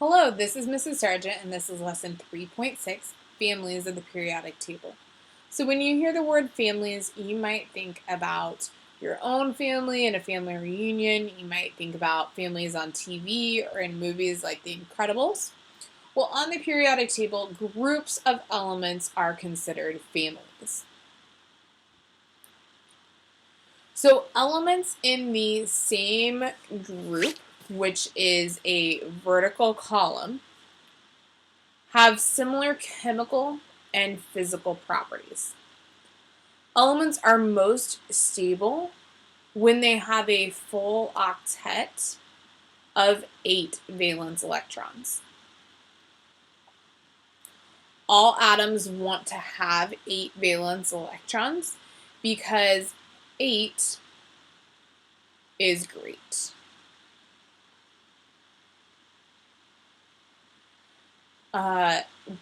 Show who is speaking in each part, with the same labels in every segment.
Speaker 1: Hello, this is Mrs. Sargent, and this is lesson 3.6, Families of the Periodic Table. So when you hear the word families, you might think about your own family and a family reunion. You might think about families on TV or in movies like The Incredibles. Well, on the periodic table, groups of elements are considered families. So elements in the same group, which is a vertical column, have similar chemical and physical properties. Elements are most stable when they have a full octet of 8 valence electrons. All atoms want to have 8 valence electrons because 8 is great.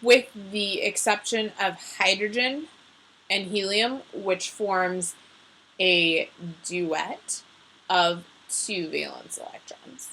Speaker 1: With the exception of hydrogen and helium, which forms a duet of 2 valence electrons.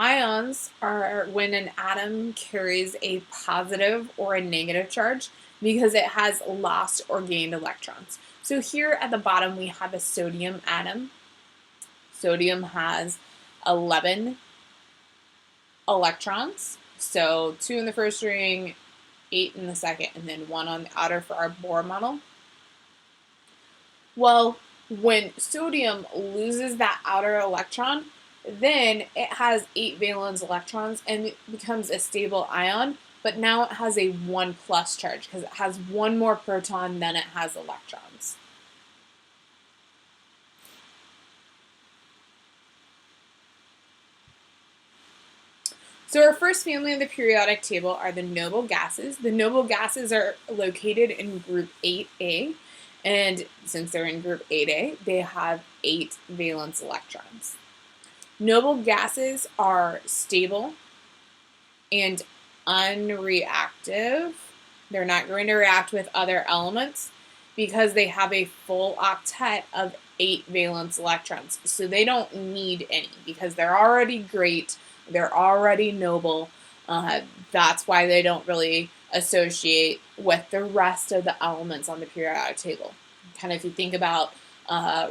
Speaker 1: Ions are when an atom carries a positive or a negative charge because it has lost or gained electrons. So here at the bottom we have a sodium atom. Sodium has 11 electrons. So 2 in the first ring, 8 in the second, and then 1 on the outer for our Bohr model. Well, when sodium loses that outer electron, then it has 8 valence electrons and it becomes a stable ion, but now it has a 1 plus charge because it has 1 more proton than it has electrons. So our first family of the periodic table are the noble gases. The noble gases are located in group 8A, and since they're in group 8A, they have 8 valence electrons. Noble gases are stable and unreactive. They're not going to react with other elements because they have a full octet of 8 valence electrons. So they don't need any because they're already great, they're already noble. That's why they don't really associate with the rest of the elements on the periodic table. Kind of if you think about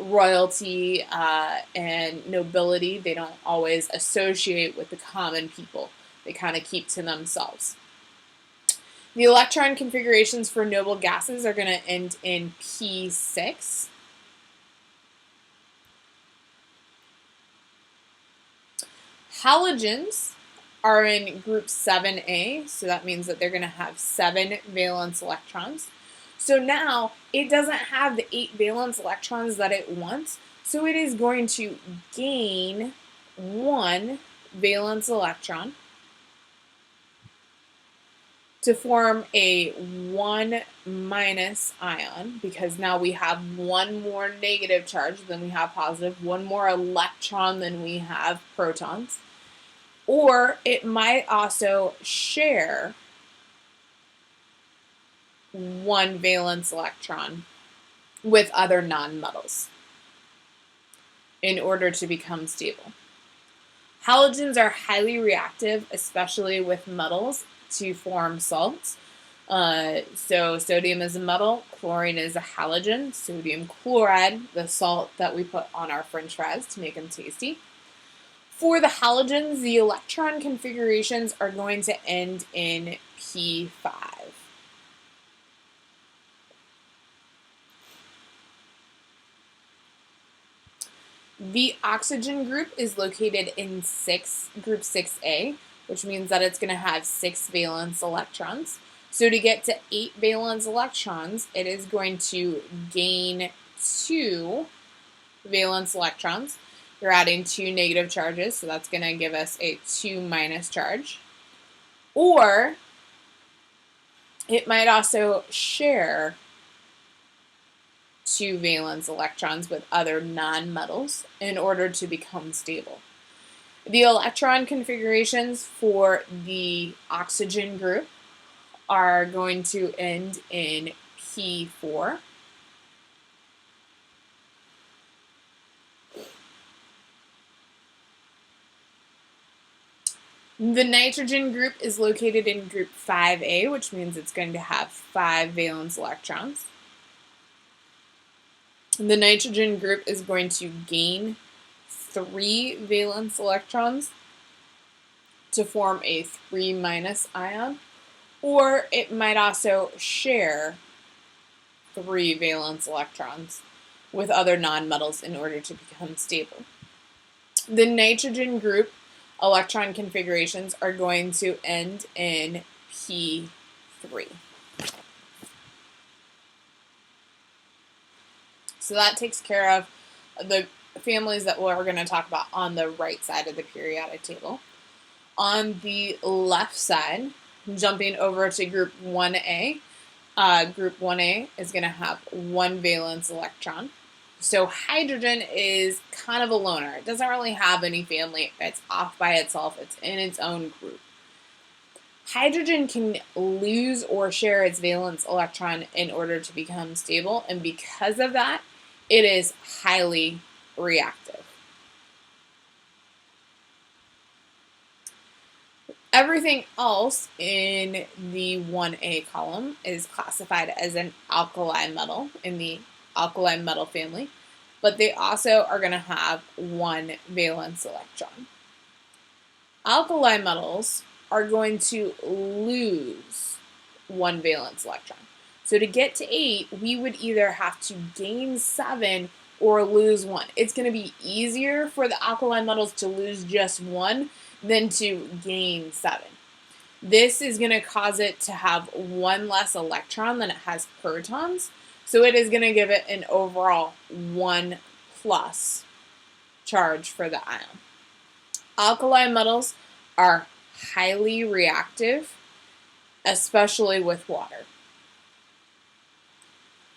Speaker 1: royalty and nobility, they don't always associate with the common people. They kind of keep to themselves. The electron configurations for noble gases are going to end in P6. Halogens are in group 7A, so that means that they're going to have 7 valence electrons. So now it doesn't have the 8 valence electrons that it wants, so it is going to gain 1 valence electron to form a 1 minus ion, because now we have 1 more negative charge than we have positive, 1 more electron than we have protons. Or it might also share 1 valence electron with other nonmetals in order to become stable. Halogens are highly reactive, especially with metals, to form salts. So sodium is a metal, chlorine is a halogen, sodium chloride, the salt that we put on our french fries to make them tasty. For the halogens, the electron configurations are going to end in P5. The oxygen group is located in group 6A, which means that it's going to have 6 valence electrons. So to get to 8 valence electrons, it is going to gain 2 valence electrons. You're adding 2 negative charges, so that's going to give us a 2 minus charge. Or it might also share 2 valence electrons with other nonmetals in order to become stable. The electron configurations for the oxygen group are going to end in P4. The nitrogen group is located in group 5A, which means it's going to have 5 valence electrons. The nitrogen group is going to gain 3 valence electrons to form a 3- ion, or it might also share 3 valence electrons with other nonmetals in order to become stable. The nitrogen group electron configurations are going to end in P3. So that takes care of the families that we're going to talk about on the right side of the periodic table. On the left side, jumping over to group 1A, group 1A is going to have 1 valence electron. So hydrogen is kind of a loner. It doesn't really have any family. It's off by itself. It's in its own group. Hydrogen can lose or share its valence electron in order to become stable, and because of that, it is highly reactive. Everything else in the 1A column is classified as an alkali metal in the alkali metal family, but they also are going to have 1 valence electron. Alkali metals are going to lose 1 valence electron. So to get to 8, we would either have to gain 7 or lose 1. It's going to be easier for the alkali metals to lose just 1 than to gain 7. This is going to cause it to have 1 less electron than it has protons, so it is going to give it an overall 1+ charge for the ion. Alkali metals are highly reactive, especially with water.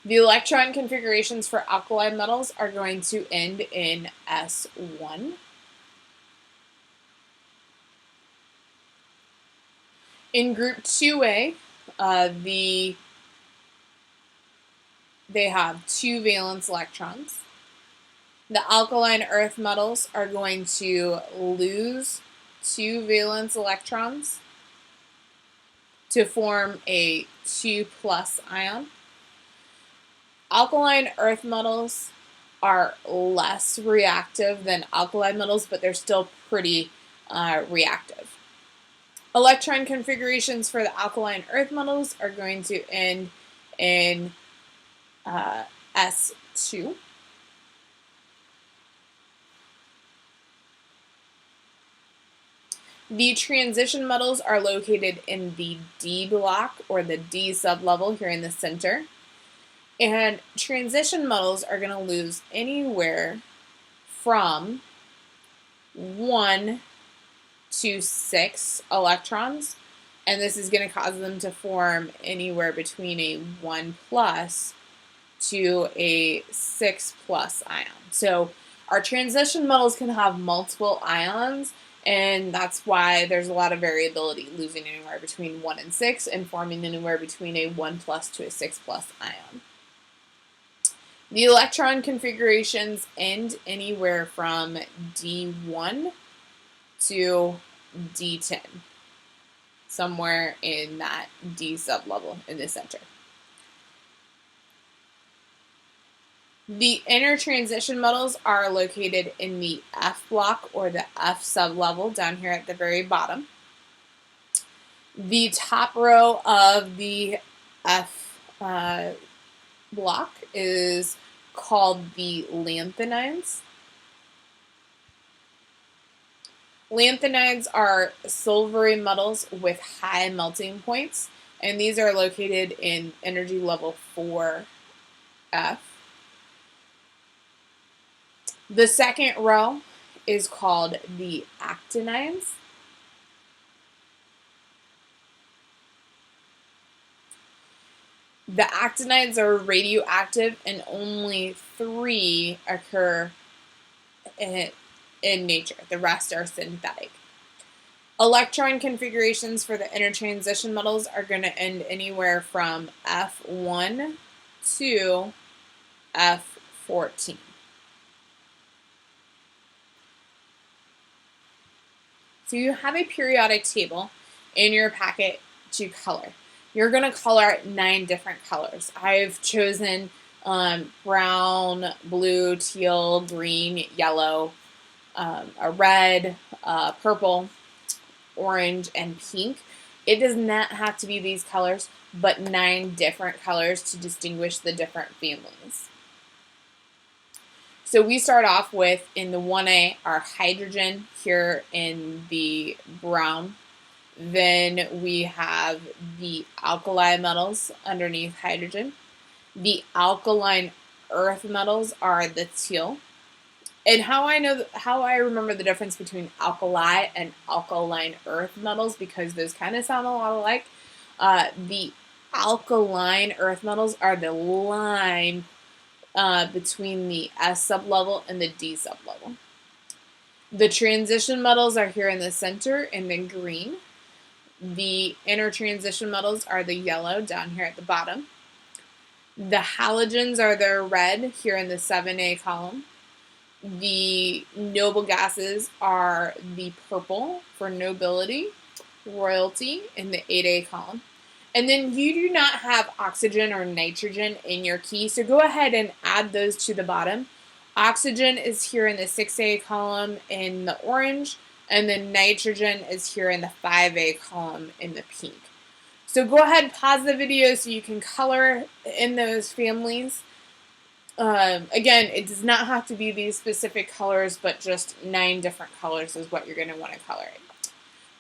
Speaker 1: The electron configurations for alkali metals are going to end in S1. In group 2A, they have 2 valence electrons. The alkaline earth metals are going to lose 2 valence electrons to form a 2+ ion. Alkaline earth metals are less reactive than alkali metals, but they're still pretty reactive. Electron configurations for the alkaline earth metals are going to end in S2. The transition metals are located in the D block, or the D sublevel here in the center. And transition metals are going to lose anywhere from 1 to 6 electrons, and this is going to cause them to form anywhere between a 1+ to a 6+ ion. So our transition metals can have multiple ions, and that's why there's a lot of variability, losing anywhere between 1 and 6 and forming anywhere between a 1+ to a 6+ ion. The electron configurations end anywhere from D1 to D10, somewhere in that D sublevel in the center. The inner transition metals are located in the F block, or the F sublevel, down here at the very bottom. The top row of the F block is called the lanthanides. Lanthanides are silvery metals with high melting points, and these are located in energy level 4F. The second row is called the actinides. The actinides are radioactive, and only 3 occur in nature. The rest are synthetic. Electron configurations for the inner transition metals are going to end anywhere from F1 to F14. So you have a periodic table in your packet to color. You're going to color 9 different colors. I've chosen brown, blue, teal, green, yellow, a red, purple, orange, and pink. It does not have to be these colors, but 9 different colors to distinguish the different families. So we start off with, in the 1A, our hydrogen here in the brown. Then we have the alkali metals underneath hydrogen. The alkaline earth metals are the teal. And how I remember the difference between alkali and alkaline earth metals, because those kind of sound a lot alike. The alkaline earth metals are the line between the S sublevel and the D sublevel. The transition metals are here in the center in the green. The inner transition metals are the yellow down here at the bottom. The halogens are the red here in the 7A column. The noble gases are the purple for nobility, royalty in the 8A column. And then you do not have oxygen or nitrogen in your key, so go ahead and add those to the bottom. Oxygen is here in the 6A column in the orange, and then nitrogen is here in the 5A column in the pink. So go ahead, pause the video so you can color in those families. Again, it does not have to be these specific colors, but just 9 different colors is what you're going to want to color it.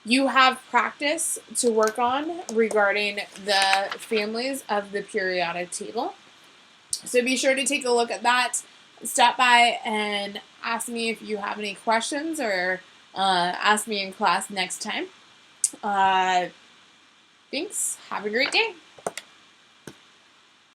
Speaker 1: You have practice to work on regarding the families of the periodic table. So be sure to take a look at that. Stop by and ask me if you have any questions, or ask me in class next time. Thanks. Have a great day.